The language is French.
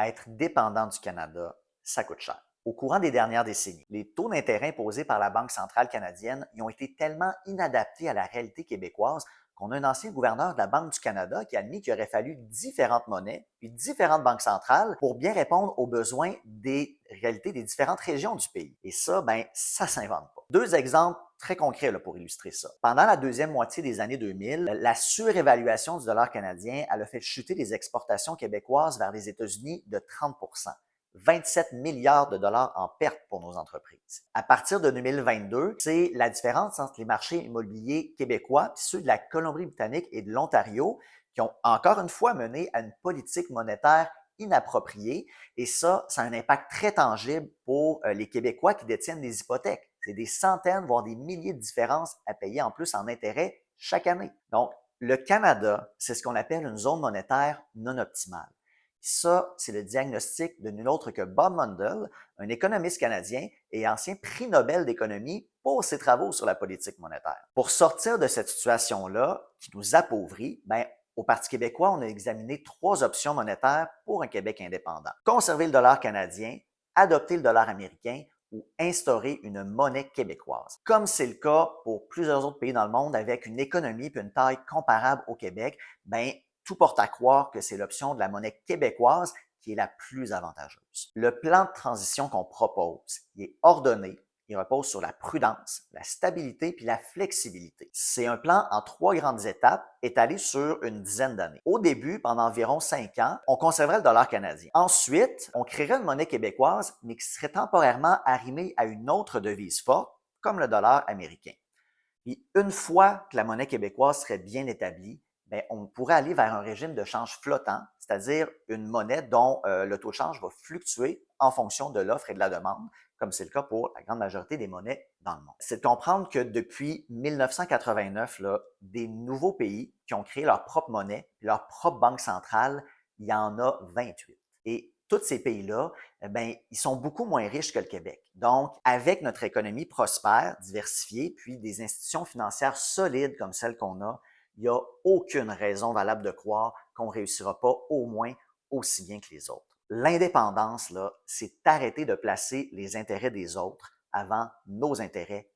Être dépendant du Canada, ça coûte cher. Au courant des dernières décennies, les taux d'intérêt imposés par la Banque centrale canadienne y ont été tellement inadaptés à la réalité québécoise qu'on a un ancien gouverneur de la Banque du Canada qui a admis qu'il aurait fallu différentes monnaies puis différentes banques centrales pour bien répondre aux besoins des réalités des différentes régions du pays. Et ça, ça s'invente pas. Deux exemples très concrets là, pour illustrer ça. Pendant la deuxième moitié des années 2000, la surévaluation du dollar canadien elle a fait chuter les exportations québécoises vers les États-Unis de 30 27 milliards de dollars en perte pour nos entreprises. À partir de 2022, c'est la différence entre les marchés immobiliers québécois et ceux de la Colombie-Britannique et de l'Ontario qui ont encore une fois mené à une politique monétaire inappropriée. Et ça a un impact très tangible pour les Québécois qui détiennent des hypothèques. C'est des centaines, voire des milliers de différences à payer en plus en intérêts chaque année. Donc, le Canada, c'est ce qu'on appelle une zone monétaire non optimale. Ça, c'est le diagnostic de nul autre que Bob Mundell, un économiste canadien et ancien prix Nobel d'économie pour ses travaux sur la politique monétaire. Pour sortir de cette situation-là, qui nous appauvrit, au Parti québécois, on a examiné trois options monétaires pour un Québec indépendant. Conserver le dollar canadien, adopter le dollar américain ou instaurer une monnaie québécoise. Comme c'est le cas pour plusieurs autres pays dans le monde avec une économie et une taille comparable au Québec, tout porte à croire que c'est l'option de la monnaie québécoise qui est la plus avantageuse. Le plan de transition qu'on propose, il est ordonné, il repose sur la prudence, la stabilité puis la flexibilité. C'est un plan en trois grandes étapes étalées sur une dizaine d'années. Au début, pendant environ 5 ans, on conserverait le dollar canadien. Ensuite, on créerait une monnaie québécoise, mais qui serait temporairement arrimée à une autre devise forte, comme le dollar américain. Puis une fois que la monnaie québécoise serait bien établie, on pourrait aller vers un régime de change flottant, c'est-à-dire une monnaie dont le taux de change va fluctuer en fonction de l'offre et de la demande, comme c'est le cas pour la grande majorité des monnaies dans le monde. C'est de comprendre que depuis 1989, là, des nouveaux pays qui ont créé leur propre monnaie, leur propre banque centrale, il y en a 28. Et tous ces pays-là, ils sont beaucoup moins riches que le Québec. Donc, avec notre économie prospère, diversifiée, puis des institutions financières solides comme celles qu'on a, il n'y a aucune raison valable de croire qu'on ne réussira pas au moins aussi bien que les autres. L'indépendance, là, c'est arrêter de placer les intérêts des autres avant nos intérêts